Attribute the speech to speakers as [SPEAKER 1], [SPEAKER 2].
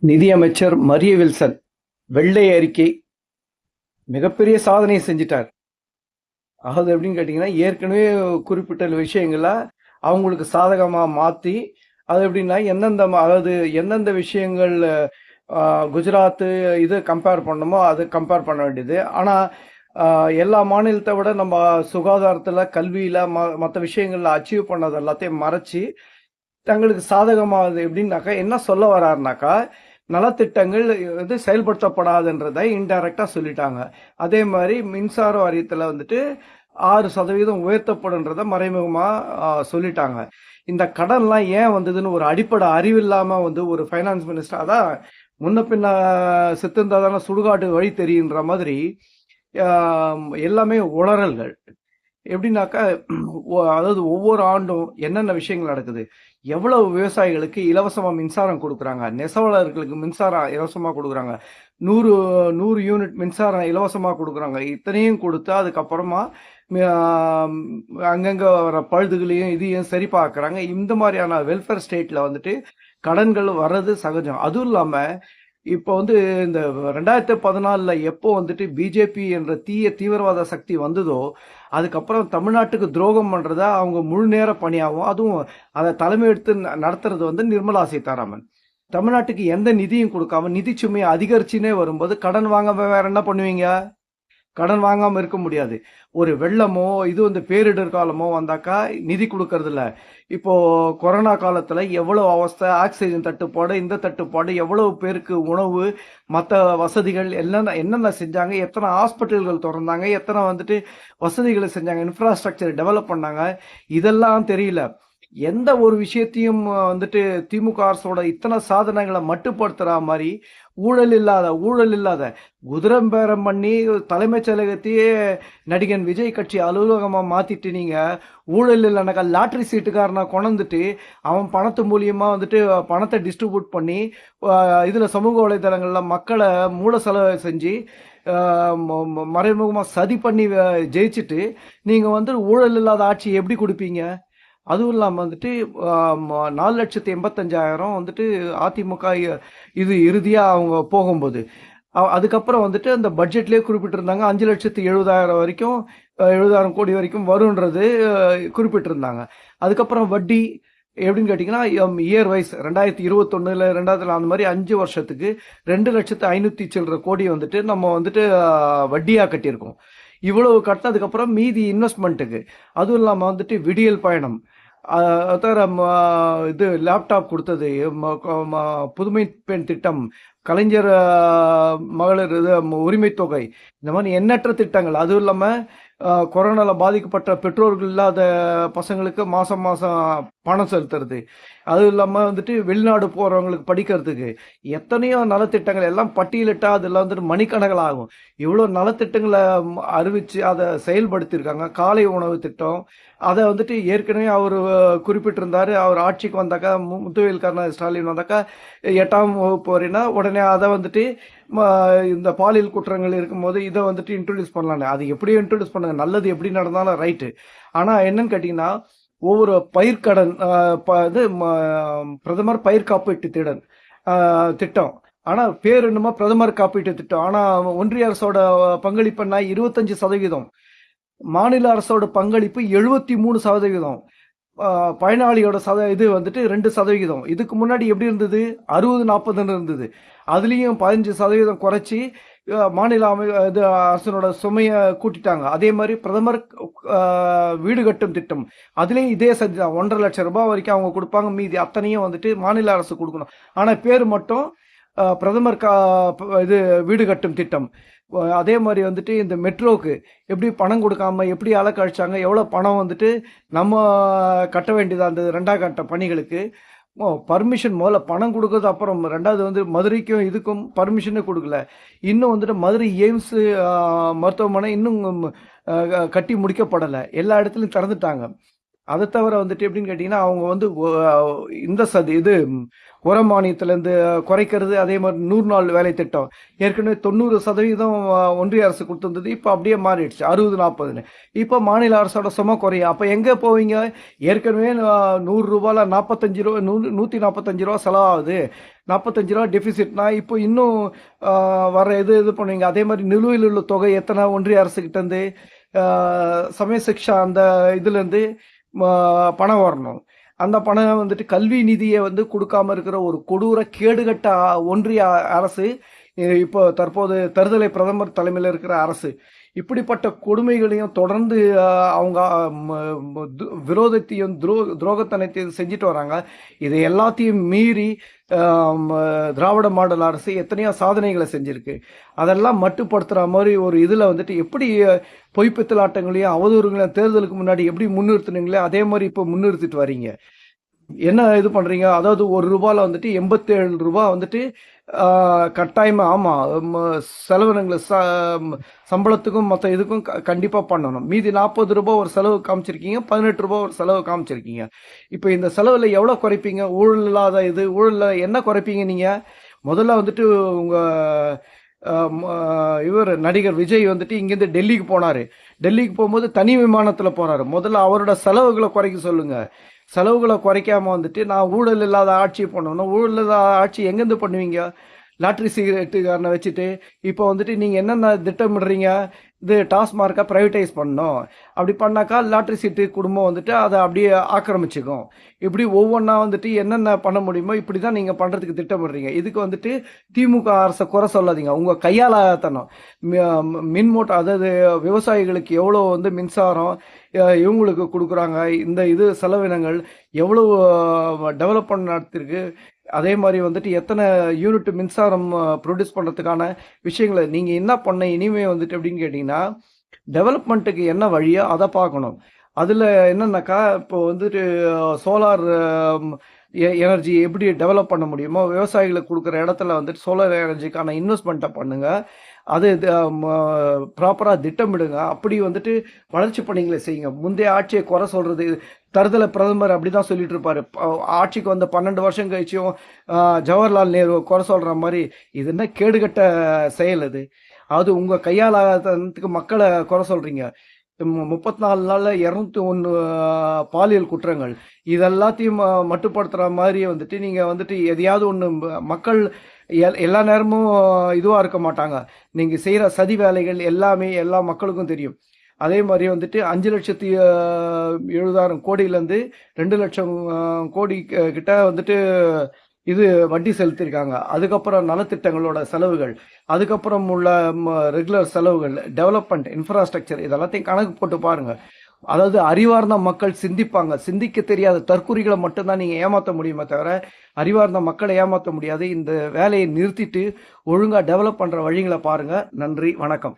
[SPEAKER 1] நிதியமைச்சர் மரிய வில்சன் வெள்ளை அறிக்கை மிகப்பெரிய சாதனை செஞ்சிட்டார். அதாவது எப்படின்னு கேட்டிங்கன்னா, ஏற்கனவே குறிப்பிட்ட விஷயங்களை அவங்களுக்கு சாதகமாக மாற்றி, அது எப்படின்னா அதாவது எந்தெந்த விஷயங்கள் குஜராத்து இது கம்பேர் பண்ணணுமோ அது கம்பேர் பண்ண வேண்டியது. ஆனால் எல்லா மாநிலத்தை விட நம்ம சுகாதாரத்தில், கல்வியில், மற்ற விஷயங்களில் அச்சீவ் பண்ணது எல்லாத்தையும் மறைச்சி தங்களுக்கு சாதகமாகுது. எப்படின்னாக்கா என்ன சொல்ல வர்றாருனாக்கா, நலத்திட்டங்கள் வந்து செயல்படுத்தப்படாதுன்றதை இன்டைரக்டா சொல்லிட்டாங்க. அதே மாதிரி மின்சார வாரியத்தில் வந்துட்டு 6% உயர்த்தப்படுன்றதை மறைமுகமா சொல்லிட்டாங்க. இந்த கடன்லாம் ஏன் வந்ததுன்னு ஒரு அடிப்படை அறிவில்லாம வந்து ஒரு ஃபைனான்ஸ் மினிஸ்டர், அதான் முன்ன பின்ன செத்திருந்தா தானே சுடுகாட்டு வழி தெரியுன்ற மாதிரி எல்லாமே உளறல்கள். எப்படின்னாக்கா, அதாவது ஒவ்வொரு ஆண்டும் என்னென்ன விஷயங்கள் நடக்குது, எவ்வளவு விவசாயிகளுக்கு இலவசமாக மின்சாரம் கொடுக்குறாங்க, நெசவாளர்களுக்கு மின்சாரம் இலவசமாக கொடுக்குறாங்க, 100 யூனிட் மின்சாரம் இலவசமாக கொடுக்குறாங்க. இத்தனையும் கொடுத்து அதுக்கப்புறமா அங்கங்கே வர பழுதுகளையும் இதையும் சரி பார்க்குறாங்க. இந்த மாதிரியான வெல்ஃபேர் ஸ்டேட்டில் வந்துட்டு கடன்கள் வர்றது சகஜம். அதுவும் இல்லாமல் இப்போ வந்து இந்த 2014 எப்போ வந்துட்டு பிஜேபி என்ற தீவிரவாத சக்தி வந்ததோ, அதுக்கப்புறம் தமிழ்நாட்டுக்கு துரோகம் பண்றதா அவங்க முழு நேர பணியாகும். அதுவும் அதை தலைமை எடுத்து நடத்துறது வந்து நிர்மலா சீதாராமன். தமிழ்நாட்டுக்கு எந்த நிதியும் கொடுக்காம நிதி சுமையை அதிகரிச்சுனே வரும்போது கடன் வாங்க வேற என்ன பண்ணுவீங்க? கடன் வாங்காம இருக்க முடியாது. ஒரு வெள்ளமோ இது வந்து பேரிடர் காலமோ வந்தாக்கா நிதி கொடுக்கறது இல்ல. இப்போ கொரோனா காலத்துல எவ்வளவு அவஸ்தை, ஆக்சிஜன் தட்டுப்பாடு, இந்த தட்டுப்பாடு, எவ்வளவு பேருக்கு உணவு, மற்ற வசதிகள் என்னென்ன செஞ்சாங்க, எத்தனை ஹாஸ்பிட்டல்கள் திறந்தாங்க, எத்தனை வந்துட்டு வசதிகளை செஞ்சாங்க, இன்ஃப்ராஸ்ட்ரக்சர் டெவலப் பண்ணாங்க, இதெல்லாம் தெரியல. எந்த ஒரு விஷயத்தையும் வந்துட்டு திமுக அரசோட இத்தனை சாதனைகளை மட்டுப்படுத்துற மாதிரி ஊழல் இல்லாத குதிரம்பேரம் பண்ணி தலைமைச் செயலகத்தையே நடிகன் விஜய் கட்சி அலுவலகமா மாத்திட்டு நீங்க ஊழல் இல்லைனாக்கா லாட்ரி சீட்டுக்காரனை கொண்டுட்டு அவன் பணத்து மூலியமா வந்துட்டு பணத்தை டிஸ்ட்ரிபியூட் பண்ணி இதுல சமூக வலைதளங்கள்ல மக்களை மூல செலவு செஞ்சு மறைமுகமா சதி பண்ணி ஜெயிச்சுட்டு நீங்க வந்து ஊழல் இல்லாத ஆட்சி எப்படி கொடுப்பீங்க? அதுவும் இல்லாமல் வந்துட்டு 4,85,000 வந்துட்டு அதிமுக இது இறுதியாக அவங்க போகும்போது அதுக்கப்புறம் வந்துட்டு அந்த பட்ஜெட்லேயே குறிப்பிட்டிருந்தாங்க 5,70,000 வரைக்கும் 70,000 கோடி வரைக்கும் வரும்ன்றது குறிப்பிட்டிருந்தாங்க. அதுக்கப்புறம் வட்டி எப்படின்னு கேட்டிங்கன்னா இயர் வைஸ் 2021 2000 அந்த மாதிரி 5 வருஷத்துக்கு 2,500,000 சில்லற கோடி வந்துட்டு நம்ம வந்துட்டு வட்டியாக கட்டியிருக்கோம். இவ்வளவு கட்டினதுக்கப்புறம் மீதி இன்வெஸ்ட்மெண்ட்டுக்கு, அதுவும் இல்லாமல் வந்துட்டு விடியல் பயணம், இது லேப்டாப் கொடுத்தது, புதுமை பெண் திட்டம், கலைஞர் மகளிர் இது உரிமை தொகை, இந்த மாதிரி எண்ணற்ற திட்டங்கள். அதுவும் இல்லாமல் கொரோனாவில் பாதிக்கப்பட்ட பெற்றோர்கள் இல்லாத பசங்களுக்கு மாதம் மாதம் பணம் செலுத்துறது, அதுவும் இல்லாமல் வந்துட்டு வெளிநாடு போகிறவங்களுக்கு படிக்கிறதுக்கு எத்தனையோ நலத்திட்டங்கள் எல்லாம் பட்டியலிட்டால் அதெல்லாம் வந்துட்டு மணிக்கணக்கில் ஆகும். இவ்வளோ நலத்திட்டங்களை அறிவித்து அதை செயல்படுத்தியிருக்காங்க. காலை உணவு திட்டம், அதை வந்துட்டு ஏற்கனவே அவர் குறிப்பிட்டிருந்தார். அவர் ஆட்சிக்கு வந்தாக்கா முத்துவேல் கருணாநிதி ஸ்டாலின் வந்தாக்கா 8ஆம் வகுப்பு வரைனா உடனே அதை வந்துட்டு இந்த பாலியல் குற்றங்கள் இருக்கும்போது இதை வந்துட்டு இன்ட்ரடியூஸ் பண்ணலான்னு. அது எப்படியோ இன்ட்ரடியூஸ் பண்ணுங்க, நல்லது எப்படி நடந்தாலும் ரைட்டு. ஆனால் என்னன்னு கேட்டிங்கன்னா, ஒவ்வொரு பயிர்க்கடன் இது பிரதமர் பயிர் காப்பீட்டு திட்டம், ஆனால் பேர் என்னமோ பிரதமர் காப்பீட்டு திட்டம். ஆனால் ஒன்றிய அரசோட பங்களிப்புன்னா 25%, மாநில அரசோட பங்களிப்பு 73%, பயனாளியோட இது வந்துட்டு 2%. இதுக்கு முன்னாடி எப்படி இருந்தது? 60-40 இருந்தது. அதுலேயும் 15% குறைச்சி மாநில இது அரசனோட சுமையை கூட்டிட்டாங்க. அதே மாதிரி பிரதமர் வீடு கட்டும் திட்டம், அதுலேயும் இதே சதி தான். 1,50,000 லட்சம் ரூபாய் வரைக்கும் அவங்க கொடுப்பாங்க, மீதி அத்தனையும் வந்துட்டு மாநில அரசு கொடுக்கணும். ஆனால் பேர் மட்டும் பிரதமர் இது வீடு கட்டும் திட்டம். அதே மாதிரி வந்துட்டு இந்த மெட்ரோக்கு எப்படி பணம் கொடுக்காம எப்படி அலக்கழிச்சாங்க, எவ்வளோ பணம் வந்துட்டு நம்ம கட்ட வேண்டியதாக இருந்தது 2ஆம் கட்ட பணிகளுக்கு. பர்மிஷன் முதல்ல பணம் கொடுக்குறது, அப்புறம் 2வது வந்து மதுரைக்கும் இதுக்கும் பர்மிஷனே கொடுக்கல. இன்னும் வந்துட்டு மதுரை எய்ம்ஸ் மருத்துவமனை இன்னும் கட்டி முடிக்கப்படலை, எல்லா இடத்துலையும் திறந்துட்டாங்க. அதை தவிர வந்துட்டு எப்படின்னு கேட்டிங்கன்னா, அவங்க வந்து இந்த இது உர மானியத்திலேருந்து குறைக்கிறது, அதே மாதிரி 100 நாள் வேலை திட்டம் ஏற்கனவே 90% ஒன்றிய அரசு கொடுத்துருந்தது, இப்போ அப்படியே மாறிடுச்சு 60-40. இப்போ மாநில அரசோட சும குறையும். அப்போ எங்கே போவீங்க? ஏற்கனவே 100 ரூபாயில் 45 ரூபா 145 ரூபா செலவாகுது, ரூ. 45 டெபிசிட்னா இப்போ இன்னும் வர இது பண்ணுவீங்க. அதே மாதிரி நிலுவையில் உள்ள தொகை எத்தனை ஒன்றிய அரசுகிட்டேருந்து சமய சிக்ஷா அந்த இதுலேருந்து பணம் வரணும். அந்த பணம் வந்துட்டு கல்வி நிதியை வந்து கொடுக்காம இருக்கிற ஒரு கொடூர கேடுகட்ட ஒன்றிய அரசு, இப்போ தற்போது தருதலை பிரதமர் தலைமையில் இருக்கிற அரசு, இப்படிப்பட்ட கொடுமைகளையும் தொடர்ந்து அவங்க விரோதத்தையும் துரோகத்தனத்தையும் செஞ்சுட்டு வராங்க. இதை எல்லாத்தையும் மீறி திராவிட மாடல் அரசு எத்தனையோ சாதனைகளை செஞ்சிருக்கு. அதெல்லாம் மட்டுப்படுத்துகிற மாதிரி ஒரு இதில் வந்துட்டு எப்படி பொய்ப்பித்தலாட்டங்களையும் அவதூறுகளையும் தேர்தலுக்கு முன்னாடி எப்படி முன்னிறுத்தினீங்களே அதே மாதிரி இப்போ முன்னிறுத்திட்டு வரீங்க. என்ன இது பண்ணுறீங்க? அதாவது ₹1 வந்துட்டு ₹87 வந்துட்டு கட்டாயமாக ஆமாம் செலவினங்களை சம்பளத்துக்கும் மற்ற இதுக்கும் கண்டிப்பாக பண்ணணும். மீதி ₹40 ஒரு செலவு காமிச்சிருக்கீங்க, ₹18 ஒரு செலவு காமிச்சிருக்கீங்க. இப்போ இந்த செலவில் எவ்வளோ குறைப்பீங்க? ஊழல் இல்லாத இது ஊழலில் என்ன குறைப்பீங்க நீங்கள்? முதல்ல வந்துட்டு உங்கள் இவர் நடிகர் விஜய் வந்துட்டு இங்கேருந்து டெல்லிக்கு போனார். டெல்லிக்கு போகும்போது தனி விமானத்தில் போனார். முதல்ல அவரோட செலவுகளை குறைக்க சொல்லுங்கள். செலவுகளை குறைக்காமல் வந்துட்டு நான் ஊழல் இல்லாத ஆட்சி பண்ணணும்னா ஊழல் இல்லாத ஆட்சி எங்கேருந்து பண்ணுவீங்க? லாட்ரி சிகரெட்டுக்காரனை வச்சுட்டு இப்போ வந்துட்டு நீங்கள் என்னென்ன திட்டமிடுறீங்க? இது டாஸ்மார்க்கை ப்ரைவேட்டைஸ் பண்ணணும். அப்படி பண்ணாக்கா லாட்ரி சீட்டு குடும்பம் வந்துட்டு அதை அப்படியே ஆக்கிரமிச்சுக்கும். இப்படி ஒவ்வொன்றா வந்துட்டு என்னென்ன பண்ண முடியுமோ இப்படி தான் நீங்கள் பண்ணுறதுக்கு திட்டமிடுறீங்க. இதுக்கு வந்துட்டு திமுக அரசை குறை சொல்லாதீங்க. உங்கள் கையாலாத்தனம் மின்மோட்டர், அதாவது விவசாயிகளுக்கு எவ்வளோ வந்து மின்சாரம் இவங்களுக்கு கொடுக்குறாங்க, இந்த இது செலவினங்கள் எவ்வளோ டெவலப்மெண்ட் நடத்திருக்கு, அதே மாதிரி வந்துட்டு எத்தனை யூனிட் மின்சாரம் ப்ரொடியூஸ் பண்ணுறதுக்கான விஷயங்களை நீங்கள் என்ன பண்ண இனிமேல் வந்துட்டு அப்படின்னு கேட்டிங்கன்னா டெவலப்மெண்ட்டுக்கு என்ன வழியோ அதை பார்க்கணும். அதில் என்னன்னாக்கா இப்போ வந்துட்டு சோலார் எனர்ஜி எப்படி டெவலப் பண்ண முடியுமோ விவசாயிகளுக்கு கொடுக்குற இடத்துல வந்துட்டு சோலார் எனர்ஜிக்கான இன்வெஸ்ட்மெண்ட்டை பண்ணுங்கள். அது ப்ராப்பராக திட்டமிடுங்க. அப்படி வந்துட்டு வளர்ச்சி பணிகளை செய்யுங்க. முந்தைய ஆட்சியை குறை சொல்கிறது, தருதலை பிரதமர் அப்படி தான் சொல்லிட்டு இருப்பார். ஆட்சிக்கு வந்த 12 வருஷம் கழிச்சும் ஜவஹர்லால் நேரு குறை சொல்கிற மாதிரி இது என்ன கேடுகட்ட செயல் இது? அது உங்கள் கையாளாததுக்கு மக்களை குறை சொல்கிறீங்க. 34 நாளில் 201 பாலியல் குற்றங்கள், இதெல்லாத்தையும் மட்டுப்படுத்துகிற மாதிரி வந்துட்டு நீங்கள் வந்துட்டு எதையாவது ஒன்று மக்கள் எல்லா நேரமும் இதுவாக இருக்க மாட்டாங்க. நீங்கள் செய்கிற சதி வேலைகள் எல்லாமே எல்லா மக்களுக்கும் தெரியும். அதே மாதிரி வந்துட்டு 5,70,000 கோடியிலேருந்து 2 லட்சம் கோடி கிட்ட வந்துட்டு இது வட்டி செலுத்தியிருக்காங்க. அதுக்கப்புறம் நலத்திட்டங்களோட செலவுகள், அதுக்கப்புறம் உள்ள ரெகுலர் செலவுகள், டெவலப்மெண்ட், இன்ஃப்ராஸ்ட்ரக்சர், இதெல்லாத்தையும் கணக்கு போட்டு பாருங்கள். அதாவது அறிவார்ந்த மக்கள் சிந்திப்பாங்க. சிந்திக்க தெரியாத தற்குறிகளை மட்டும்தான் நீங்கள் ஏமாற்ற முடியுமே தவிர அறிவார்ந்த மக்களை ஏமாற்ற முடியாது. இந்த வேலையை நிறுத்திட்டு ஒழுங்காக டெவலப் பண்ணுற வழிகளை பாருங்கள். நன்றி, வணக்கம்.